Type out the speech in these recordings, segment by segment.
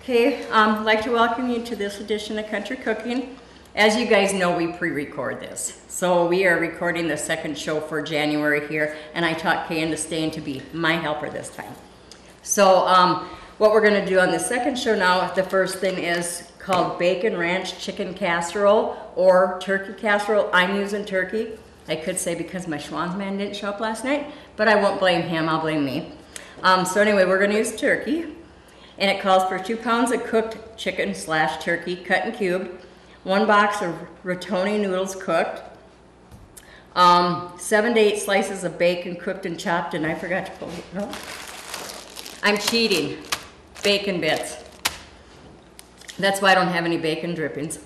Okay, I'd like to welcome you to this edition of Country Cooking. As you guys know, we pre-record this. So we are recording the second show for January here, and I taught Kay into staying to be my helper this time. So what we're gonna do on the second show now, the first thing is called Bacon Ranch Chicken Casserole or Turkey Casserole. I'm using turkey. I could say because my Schwann's man didn't show up last night, but I won't blame him, I'll blame me. So anyway, we're gonna use turkey. And it calls for 2 pounds of cooked chicken / turkey cut and cubed, 1 box of rotoni noodles cooked, 7 to 8 slices of bacon cooked and chopped, and I forgot to pull it. No? I'm cheating. Bacon bits. That's why I don't have any bacon drippings.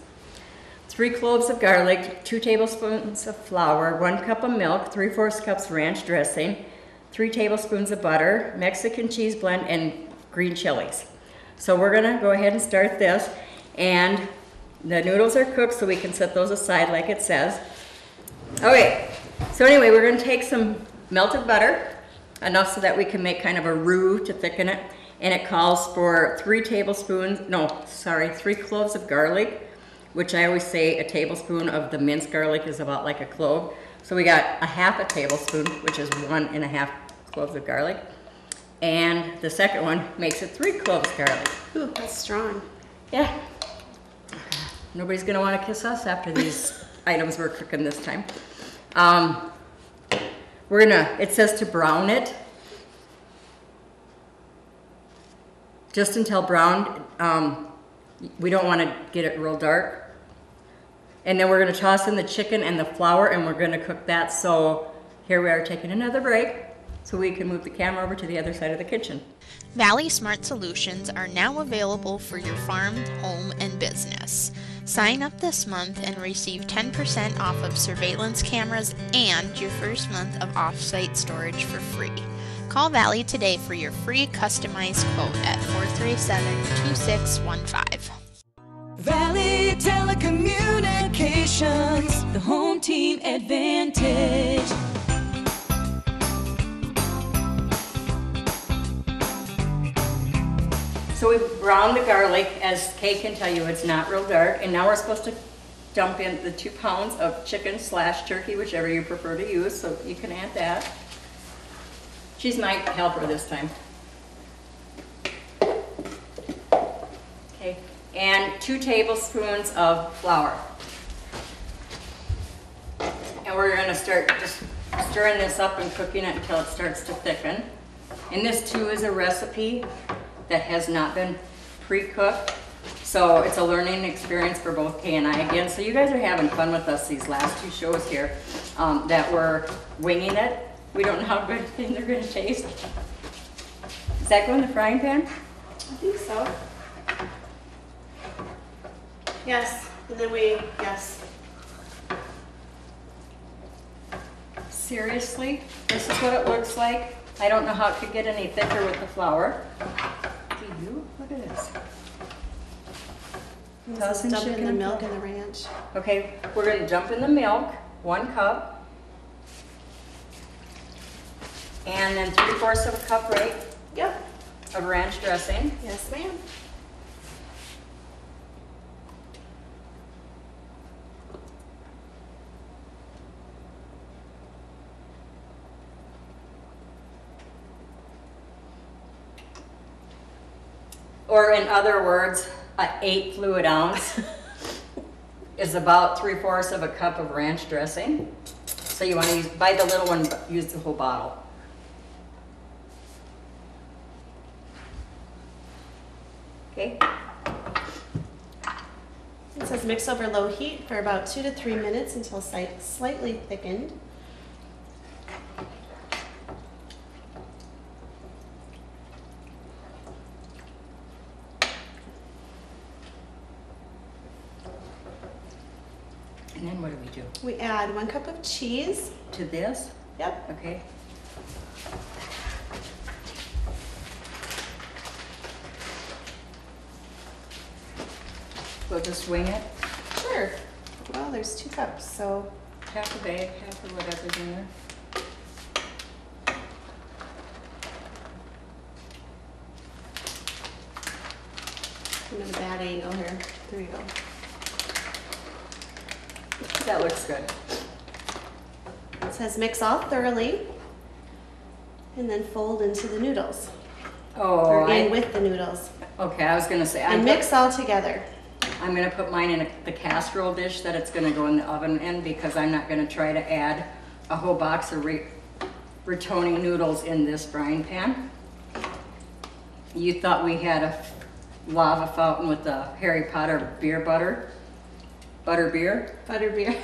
3 cloves of garlic, 2 tablespoons of flour, 1 cup of milk, 3/4 cups ranch dressing, 3 tablespoons of butter, Mexican cheese blend, and green chilies. So we're gonna go ahead and start this, and the noodles are cooked so we can set those aside like it says. Okay, so anyway, we're gonna take some melted butter, enough so that we can make kind of a roux to thicken it, and it calls for 3 cloves of garlic, which I always say a tablespoon of the minced garlic is about like a clove. So we got a 1/2 tablespoon, which is 1.5 cloves of garlic. And the second one makes it 3 cloves garlic. Ooh, that's strong. Yeah. Nobody's gonna wanna kiss us after these items we're cooking this time. It says to brown it. Just until brown. We don't wanna get it real dark. And then we're gonna toss in the chicken and the flour, and we're gonna cook that. So here we are taking another break, so we can move the camera over to the other side of the kitchen. Valley Smart Solutions are now available for your farm, home, and business. Sign up this month and receive 10% off of surveillance cameras and your first month of off-site storage for free. Call Valley today for your free customized quote at 437-2615. Valley Telecommunications, the home team advantage. So we've browned the garlic. As Kay can tell you, it's not real dark. And now we're supposed to dump in the 2 pounds of chicken / turkey, whichever you prefer to use, so you can add that. She's my helper this time. Okay, and 2 tablespoons of flour. And we're gonna start just stirring this up and cooking it until it starts to thicken. And this too is a recipe that has not been pre-cooked. So it's a learning experience for both Kay and I again. So you guys are having fun with us these last 2 shows here that we're winging it. We don't know how good they're gonna taste. Does that go in the frying pan? I think so. Yes, and then yes. Seriously, this is what it looks like. I don't know how it could get any thicker with the flour. Do you? Look at this. Let's dump in the milk and the ranch. Okay, we're gonna dump in the milk, 1 cup. And then 3/4 of a cup, right? Yep. Of ranch dressing. Yes, ma'am. Or in other words, an 8 fluid ounce is about 3/4 of a cup of ranch dressing. So you want to buy the little one, but use the whole bottle. Okay. It says mix over low heat for about 2 to 3 minutes until slightly thickened. And then what do we do? We add 1 cup of cheese. To this? Yep. Okay. We'll just wing it. Sure. Well, there's 2 cups, so. Half a bag, half of whatever's in there. I'm at a bad angle here. There we go. That looks good. It says mix all thoroughly and then fold into the noodles. Oh, Or in with the noodles. okay, I was gonna say, And mix all together. I'm gonna put mine in the casserole dish that it's gonna go in the oven in, because I'm not gonna try to add a whole box of rigatoni noodles in this frying pan. You thought we had a lava fountain with the Harry Potter beer butter beer. Butterbeer.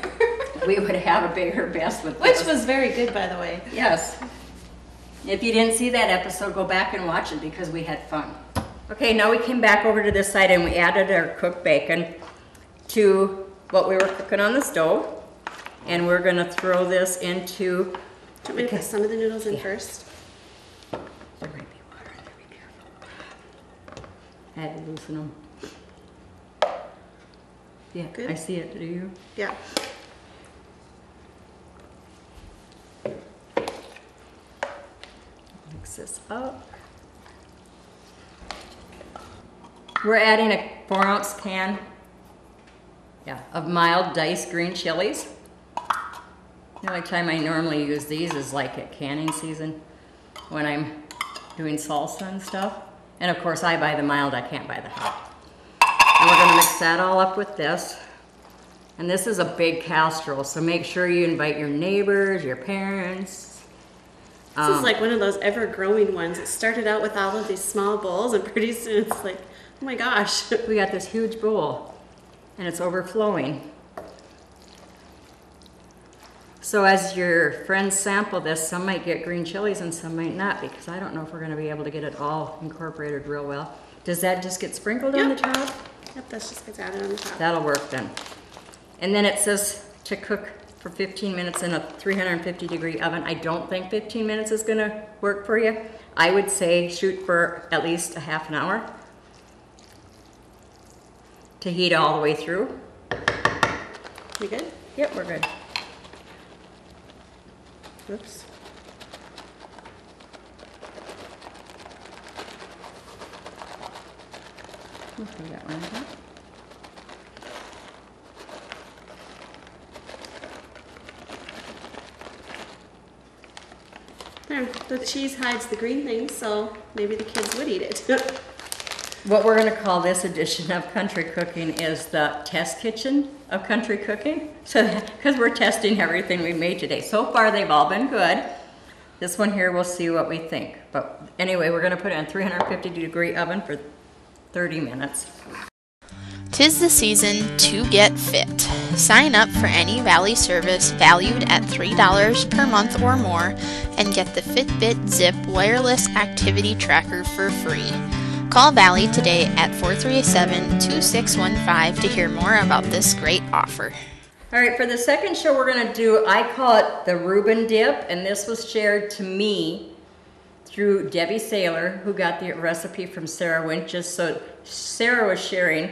We would have a bigger best with Which this. was very good, by the way. Yes. If you didn't see that episode, go back and watch it because we had fun. Okay, now we came back over to this side and we added our cooked bacon to what we were cooking on the stove. And we're gonna throw this into... Do you want me to put some of the noodles in first? There might be water in there, be careful. I had to loosen them. Yeah, Good. I see it, do you? Yeah. Mix this up. We're adding a 4-ounce can of mild diced green chilies. The only time I normally use these is like at canning season when I'm doing salsa and stuff. And of course I buy the mild, I can't buy the hot. And we're gonna mix that all up with this. And this is a big casserole, so make sure you invite your neighbors, your parents. This is like one of those ever-growing ones. It started out with all of these small bowls, and pretty soon it's like, oh my gosh. We got this huge bowl, and it's overflowing. So as your friends sample this, some might get green chilies and some might not, because I don't know if we're gonna be able to get it all incorporated real well. Does that just get sprinkled on the Yep. top? Yep, that just gets added on the top. That'll work then. And then it says to cook for 15 minutes in a 350-degree oven. I don't think 15 minutes is gonna work for you. I would say shoot for at least a half an hour to heat all the way through. You good? Yep, we're good. Oops. Okay, that one. Okay. There, the cheese hides the green things, so maybe the kids would eat it. What we're gonna call this edition of Country Cooking is the test kitchen of country cooking. So, because we're testing everything we made today. So far, they've all been good. This one here, we'll see what we think. But anyway, we're gonna put it in a 350-degree oven for 30 minutes. 'Tis the season to get fit. Sign up for any Valley service valued at $3 per month or more and get the Fitbit Zip wireless activity tracker for free. Call Valley today at 437-2615 to hear more about this great offer. All right, for the second show we're gonna do, I call it the Reuben dip, and this was shared to me through Debbie Saylor, who got the recipe from Sarah Winches. So Sarah was sharing.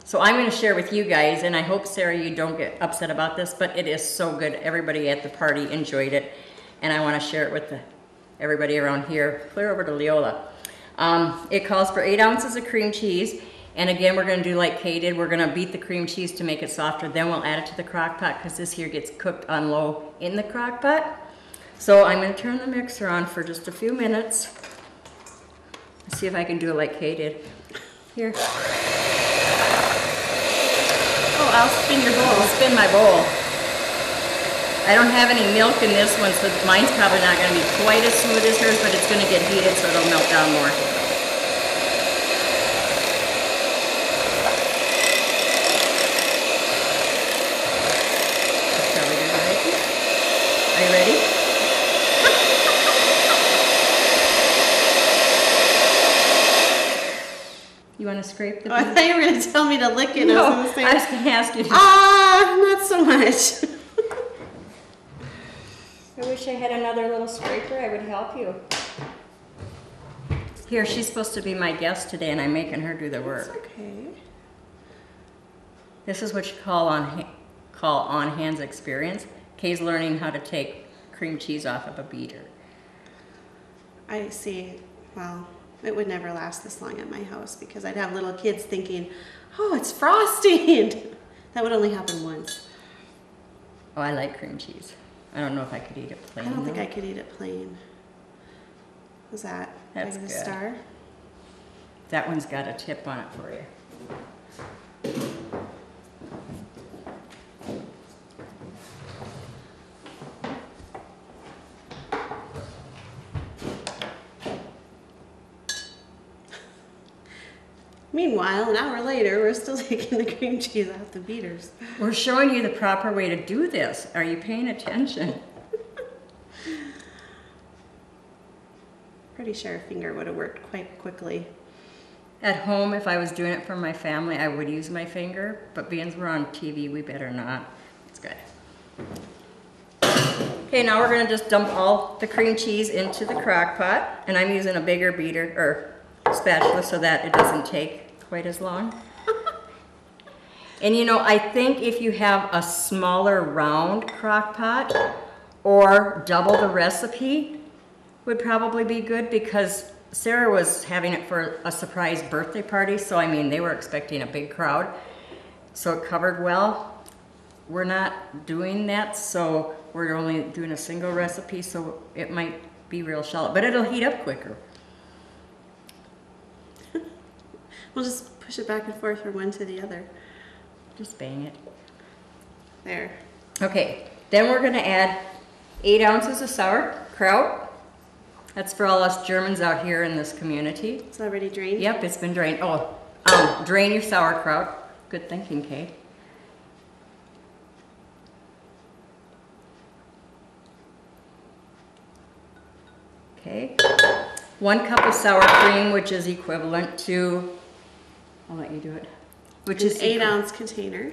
So I'm gonna share with you guys, and I hope, Sarah, you don't get upset about this, but it is so good. Everybody at the party enjoyed it, and I wanna share it with everybody around here. Clear over to Leola. It calls for 8 ounces of cream cheese, and again, we're gonna do like Kay did. We're gonna beat the cream cheese to make it softer, then we'll add it to the crock pot, because this here gets cooked on low in the crock pot. So I'm gonna turn the mixer on for just a few minutes. Let's see if I can do it like Kay did. Here. Oh, I'll spin your bowl. I'll spin my bowl. I don't have any milk in this one, so mine's probably not going to be quite as smooth as hers, but it's going to get heated, so it'll melt down more. That's probably good, right? Are you ready? You want to scrape the Oh, I thought you were going to tell me to lick it. No, I was I going was to say, going to ask you to. not so much. I wish I had another little scraper. I would help you. Here, she's supposed to be my guest today, and I'm making her do the work. Okay. This is what you call on-hands experience. Kay's learning how to take cream cheese off of a beater. I see. Well, it would never last this long at my house because I'd have little kids thinking, oh, it's frosting. That would only happen once. Oh, I like cream cheese. I don't know if I could eat it plain. I don't think though. I could eat it plain. Was that That's like a good. star? That one's got a tip on it for you. Meanwhile, an hour later, we're still taking the cream cheese out the beaters. We're showing you the proper way to do this. Are you paying attention? Pretty sure a finger would have worked quite quickly. At home, if I was doing it for my family, I would use my finger, but being we're on TV, we better not. It's good. Okay, now we're gonna just dump all the cream cheese into the crock pot, and I'm using a bigger beater, or spatula, so that it doesn't take quite as long. And you know, I think if you have a smaller round crock pot, or double the recipe, would probably be good, because Sarah was having it for a surprise birthday party, so I mean, they were expecting a big crowd, so it covered well. We're not doing that, so we're only doing a single recipe, so it might be real shallow, but it'll heat up quicker. We'll just push it back and forth from one to the other. Just bang it. There. Okay, then we're gonna add 8 ounces of sauerkraut. That's for all us Germans out here in this community. It's already drained? Yep, it's been drained. Oh, drain your sauerkraut. Good thinking, Kay. Okay, 1 cup of sour cream, which is equivalent to, I'll let you do it, which An is 8-ounce container.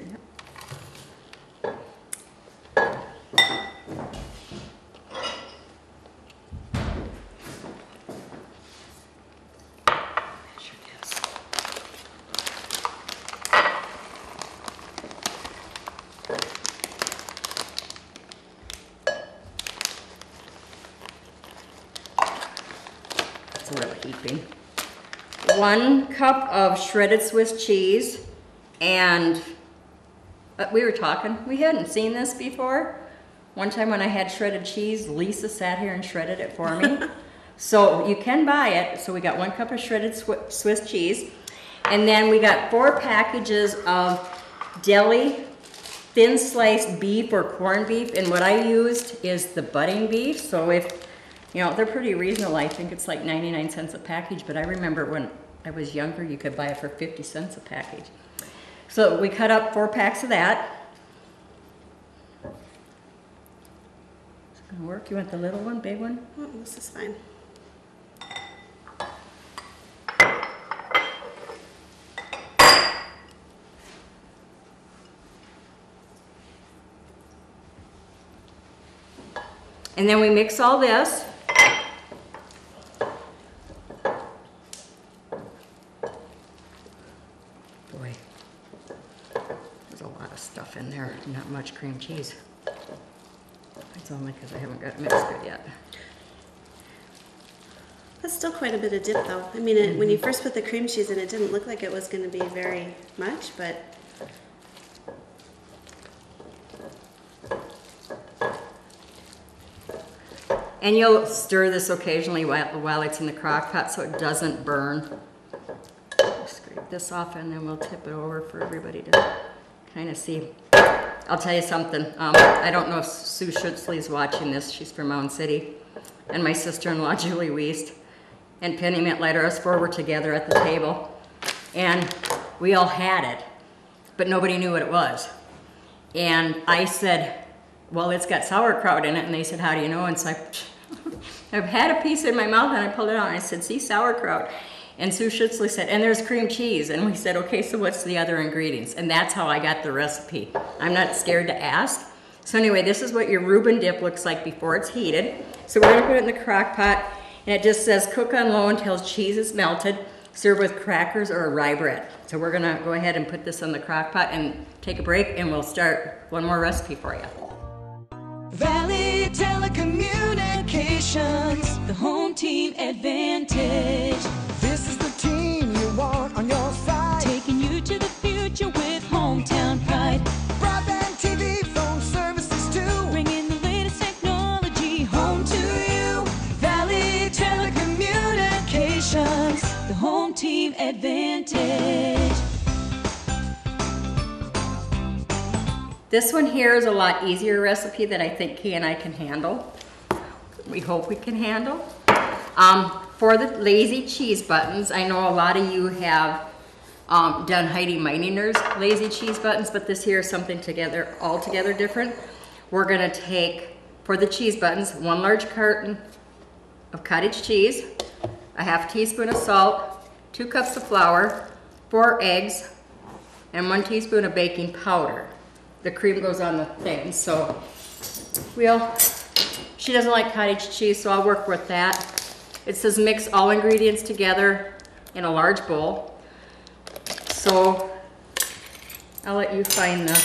It's a little heaping. 1 cup of shredded Swiss cheese, and we were talking, we hadn't seen this before. One time when I had shredded cheese, Lisa sat here and shredded it for me. So you can buy it. So we got 1 cup of shredded Swiss cheese, and then we got 4 packages of deli thin sliced beef or corned beef, and what I used is the budding beef. So if, you know, they're pretty reasonable. I think it's like 99 cents a package, but I remember when I was younger, you could buy it for 50 cents a package. So we cut up 4 packs of that. Is it gonna work? You want the little one, big one? Oh, this is fine. And then we mix all this. Boy, there's a lot of stuff in there, not much cream cheese. It's only because I haven't got it mixed good yet. That's still quite a bit of dip though. I mean, when you first put the cream cheese in, it didn't look like it was going to be very much, but and you'll stir this occasionally while it's in the crock pot so it doesn't burn. Scrape this off and then we'll tip it over for everybody to kind of see. I'll tell you something. I don't know if Sue Schutzley's watching this. She's from Mound City. And my sister-in-law, Julie Wiest, and Penny Metlighter, us 4 were together at the table. And we all had it, but nobody knew what it was. And I said, well, it's got sauerkraut in it. And they said, how do you know? And so I've had a piece in my mouth and I pulled it out and I said, see, sauerkraut. And Sue Schutzley said, and there's cream cheese. And we said, okay, so what's the other ingredients? And that's how I got the recipe. I'm not scared to ask. So anyway, this is what your Reuben dip looks like before it's heated. So we're gonna put it in the crock pot, and it just says cook on low until cheese is melted. Serve with crackers or rye bread. So we're gonna go ahead and put this in the crock pot and take a break, and we'll start one more recipe for you. Valley Telecommunications, the home team advantage. This is the team you want on your side. Taking you to the future with hometown pride. Broadband, TV, phone services too. Bringing the latest technology home to you. Valley Telecommunications, the home team advantage. This one here is a lot easier recipe that I think Kay and I can handle. We hope we can handle. For the lazy cheese buttons, I know a lot of you have done Heidi Meininger's lazy cheese buttons, but this here is something altogether different. We're gonna take, for the cheese buttons, 1 large carton of cottage cheese, a half teaspoon of salt, 2 cups of flour, 4 eggs, and 1 teaspoon of baking powder. The cream goes on the thing, so she doesn't like cottage cheese, so I'll work with that. It says mix all ingredients together in a large bowl. So I'll let you find the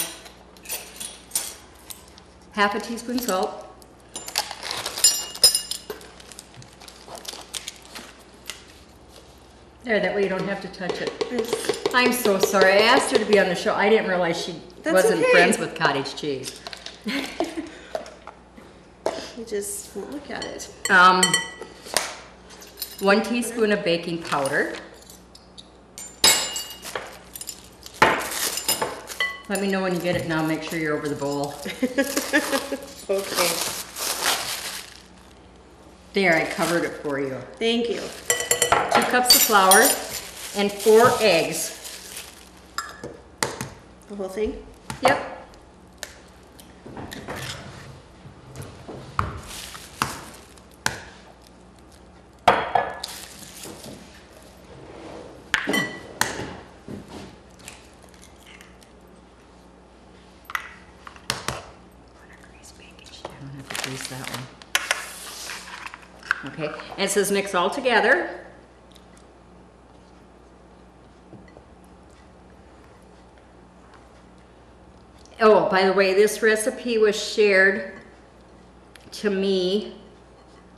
half a teaspoon salt, there, that way you don't have to touch it. I'm so sorry, I asked her to be on the show. I didn't realize she wasn't friends with cottage cheese. You just won't look at it. 1 teaspoon of baking powder. Let me know when you get it and I'll make sure you're over the bowl. Okay. There, I covered it for you. Thank you. 2 cups of flour and 4 eggs. The whole thing? Yep. That one. Okay, and it says mix all together. Oh, by the way, this recipe was shared to me,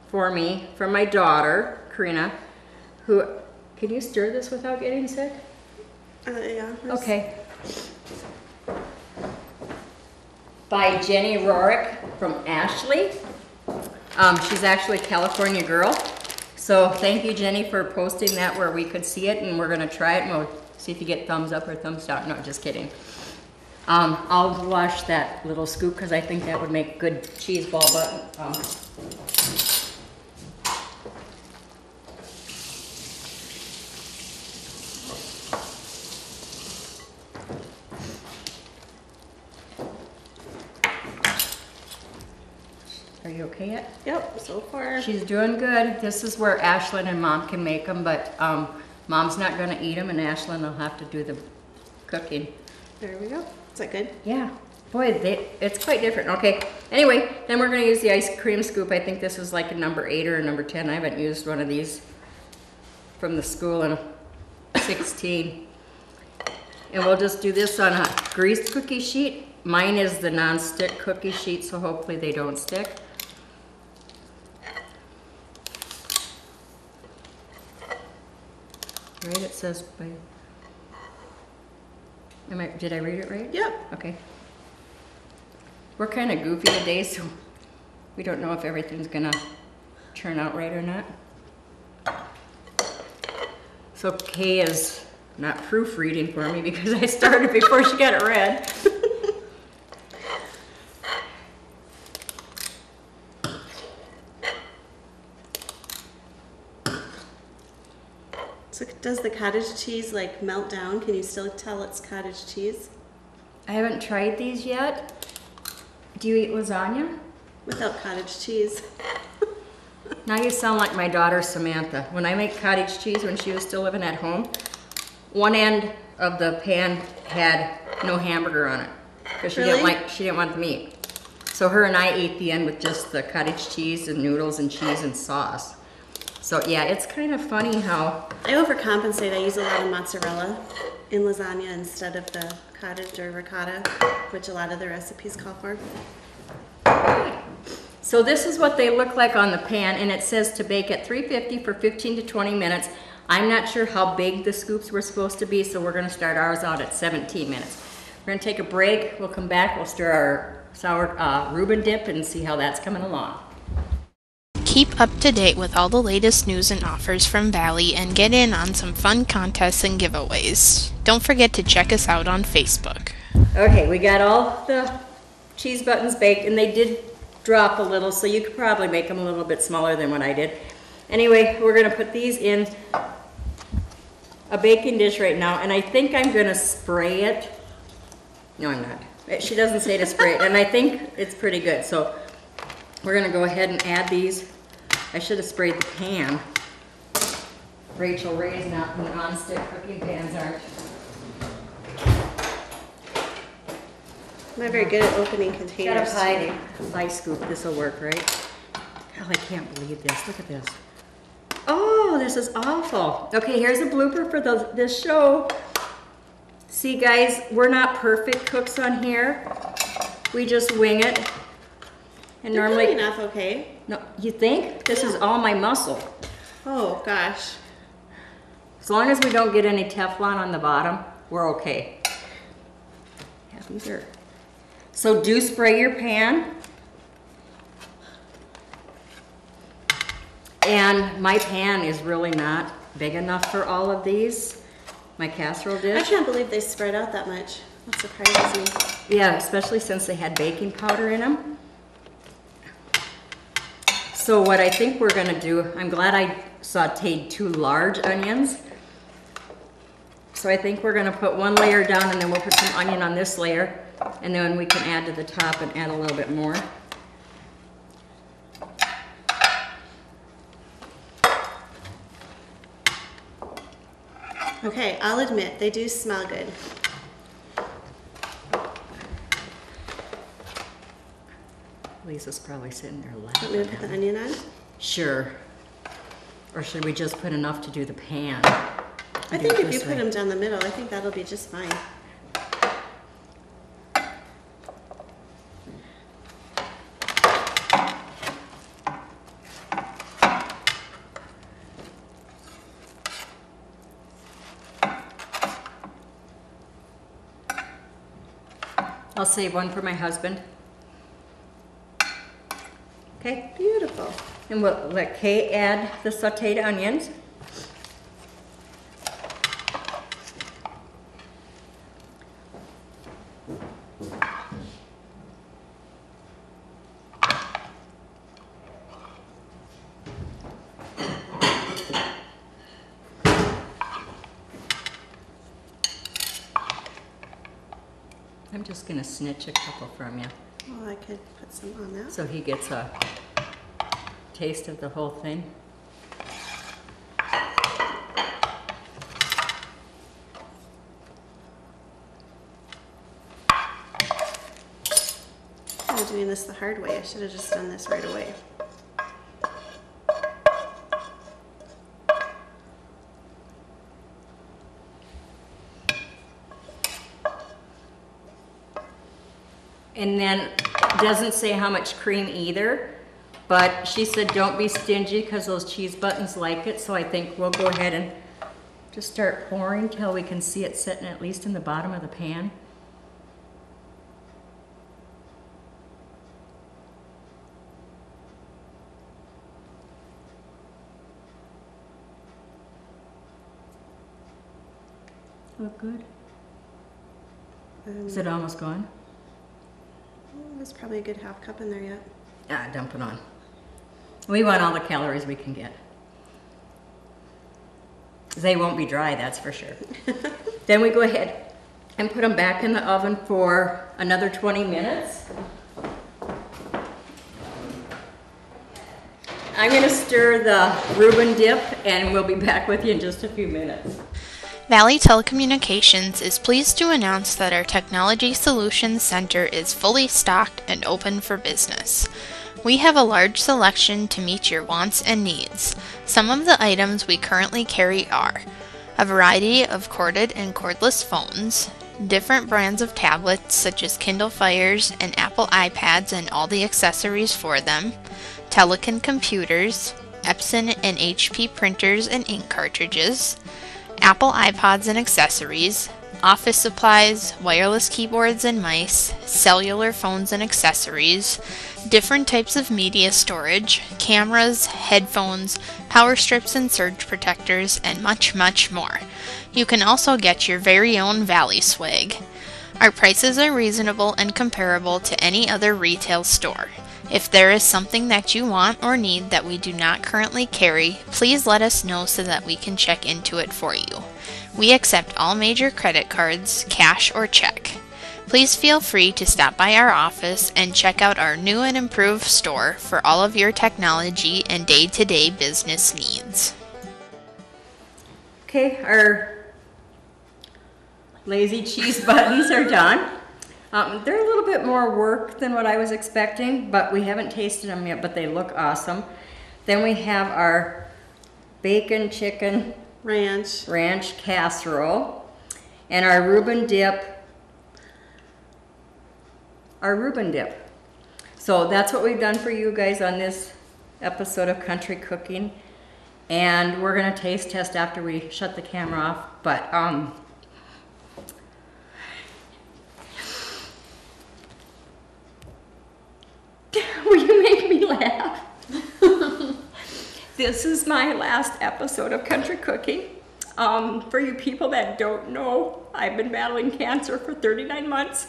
from my daughter, Karina, who, can you stir this without getting sick? Yeah. Okay. By Jenny Rorick from Ashley. She's actually a California girl. So thank you, Jenny, for posting that where we could see it, and we're gonna try it and we'll see if you get thumbs up or thumbs down. No, just kidding. I'll wash that little scoop because I think that would make good cheese ball button. Are you okay yet? Yep, so far. She's doing good. This is where Ashlyn and Mom can make them, but Mom's not gonna eat them and Ashlyn will have to do the cooking. There we go. Is that good? Yeah, boy, it's quite different. Okay, anyway, then we're gonna use the ice cream scoop. I think this is like a number 8 or a number 10. I haven't used one of these from the school in 16. And we'll just do this on a greased cookie sheet. Mine is the non-stick cookie sheet, so hopefully they don't stick. Right, it says by... Did I read it right? Yep. Okay. We're kind of goofy today, so we don't know if everything's gonna turn out right or not. So Kay is not proofreading for me because I started before she got it read. So does the cottage cheese like melt down? Can you still tell it's cottage cheese? I haven't tried these yet. Do you eat lasagna? Without cottage cheese. Now you sound like my daughter Samantha. When I make cottage cheese when she was still living at home, one end of the pan had no hamburger on it because she didn't want the meat. So her and I ate the end with just the cottage cheese and noodles and cheese and sauce. So yeah, it's kind of funny how... I overcompensate. I use a lot of mozzarella in lasagna instead of the cottage or ricotta, which a lot of the recipes call for. So this is what they look like on the pan, and it says to bake at 350 for 15 to 20 minutes. I'm not sure how big the scoops were supposed to be, so we're gonna start ours out at 17 minutes. We're gonna take a break, we'll come back, we'll stir our sour Reuben dip and see how that's coming along. Keep up to date with all the latest news and offers from Valley and get in on some fun contests and giveaways. Don't forget to check us out on Facebook. Okay, we got all the cheese buttons baked, and they did drop a little, so you could probably make them a little bit smaller than what I did. Anyway, we're gonna put these in a baking dish right now, and I think I'm gonna spray it. No, I'm not. She doesn't say to spray it, and I think it's pretty good. So we're gonna go ahead and add these. I should have sprayed the pan. Rachel Ray's not, the non-stick cooking pans aren't. I'm not very good at opening containers. Got a pie scoop. This will work, right? Oh, I can't believe this. Look at this. Oh, this is awful. Okay, here's a blooper for this show. See, guys, we're not perfect cooks on here. We just wing it. And They're normally, coming off okay. no, you think? This is all my muscle. Oh gosh. As long as we don't get any Teflon on the bottom, we're okay. Yeah, these are. So do spray your pan. And my pan is really not big enough for all of these. My casserole I dish. can't believe they spread out that much. That surprises me. Yeah, especially since they had baking powder in them. So what I think we're gonna do, I'm glad I sauteed 2 large onions. So I think we're gonna put 1 layer down, and then we'll put some onion on this layer, and then we can add to the top and add a little bit more. Okay, I'll admit, they do smell good. Lisa's probably sitting there Want me laughing. to put the onion on? Sure. Or should we just put enough to do the pan? I think if you put them down the middle, I think that'll be just fine. I'll save one for my husband. Okay, Beautiful. and we'll let Kay add the sauteed onions. I'm just gonna snitch a couple from you, Well, I could put some on that. so he gets a taste of the whole thing. I'm doing this the hard way. I should have just done this right away. And then it doesn't say how much cream either, but she said don't be stingy because those cheese buttons like it, so I think we'll go ahead and just start pouring till we can see it sitting at least in the bottom of the pan. Look good. Is it almost gone? There's probably a good half cup in there yet. Ah, dump it on. We want all the calories we can get. They won't be dry, that's for sure. Then we go ahead and put them back in the oven for another 20 minutes. I'm gonna stir the Reuben dip and we'll be back with you in just a few minutes. Valley Telecommunications is pleased to announce that our Technology Solutions Center is fully stocked and open for business. We have a large selection to meet your wants and needs. Some of the items we currently carry are a variety of corded and cordless phones, different brands of tablets such as Kindle Fires and Apple iPads and all the accessories for them, Telekin computers, Epson and HP printers and ink cartridges, Apple iPods and accessories, office supplies, wireless keyboards and mice, cellular phones and accessories, different types of media storage, cameras, headphones, power strips and surge protectors, and much, much more. You can also get your very own Valley swag. Our prices are reasonable and comparable to any other retail store. If there is something that you want or need that we do not currently carry, please let us know so that we can check into it for you. We accept all major credit cards, cash or check. Please feel free to stop by our office and check out our new and improved store for all of your technology and day-to-day business needs. Okay, our lazy cheese buttons are done. They're a little bit more work than what I was expecting, but we haven't tasted them yet, but they look awesome. Then we have our bacon chicken ranch casserole and our Reuben dip. So that's what we've done for you guys on this episode of Country Cooking. And we're gonna taste test after we shut the camera off, but will you make me laugh? This is my last episode of Country Cooking. For you people that don't know, I've been battling cancer for 39 months.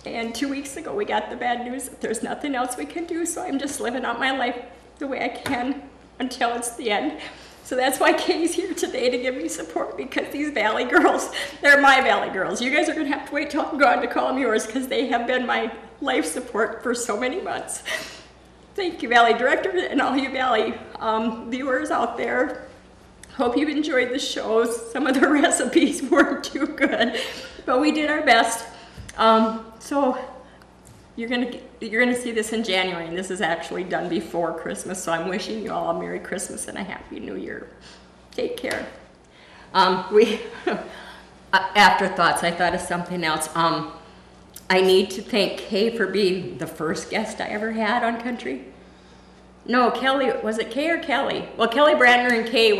And 2 weeks ago we got the bad news that there's nothing else we can do, so I'm just living out my life the way I can until it's the end. So that's why Katie's here today, to give me support, because these Valley girls, they're my Valley girls. You guys are gonna have to wait till I'm gone to call them yours, because they have been my life support for so many months. Thank you, Valley Director, and all you Valley viewers out there. Hope you've enjoyed the shows. Some of the recipes weren't too good, but we did our best. So you're gonna see this in January, and this is actually done before Christmas. So I'm wishing you all a Merry Christmas and a Happy New Year. Take care. Afterthoughts. I thought of something else. I need to thank Kay for being the first guest I ever had on Country. No, Kelly, was it Kay or Kelly? Well, Kelly Brandner and Kay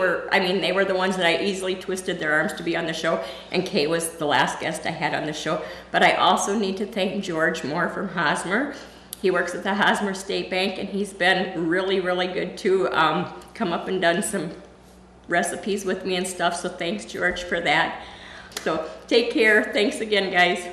they were the ones that I easily twisted their arms to be on the show, and Kay was the last guest I had on the show. But I also need to thank George Moore from Hosmer. He works at the Hosmer State Bank, and he's been really, really good too. Come up and done some recipes with me and stuff, so thanks, George, for that. So take care. Thanks again, guys.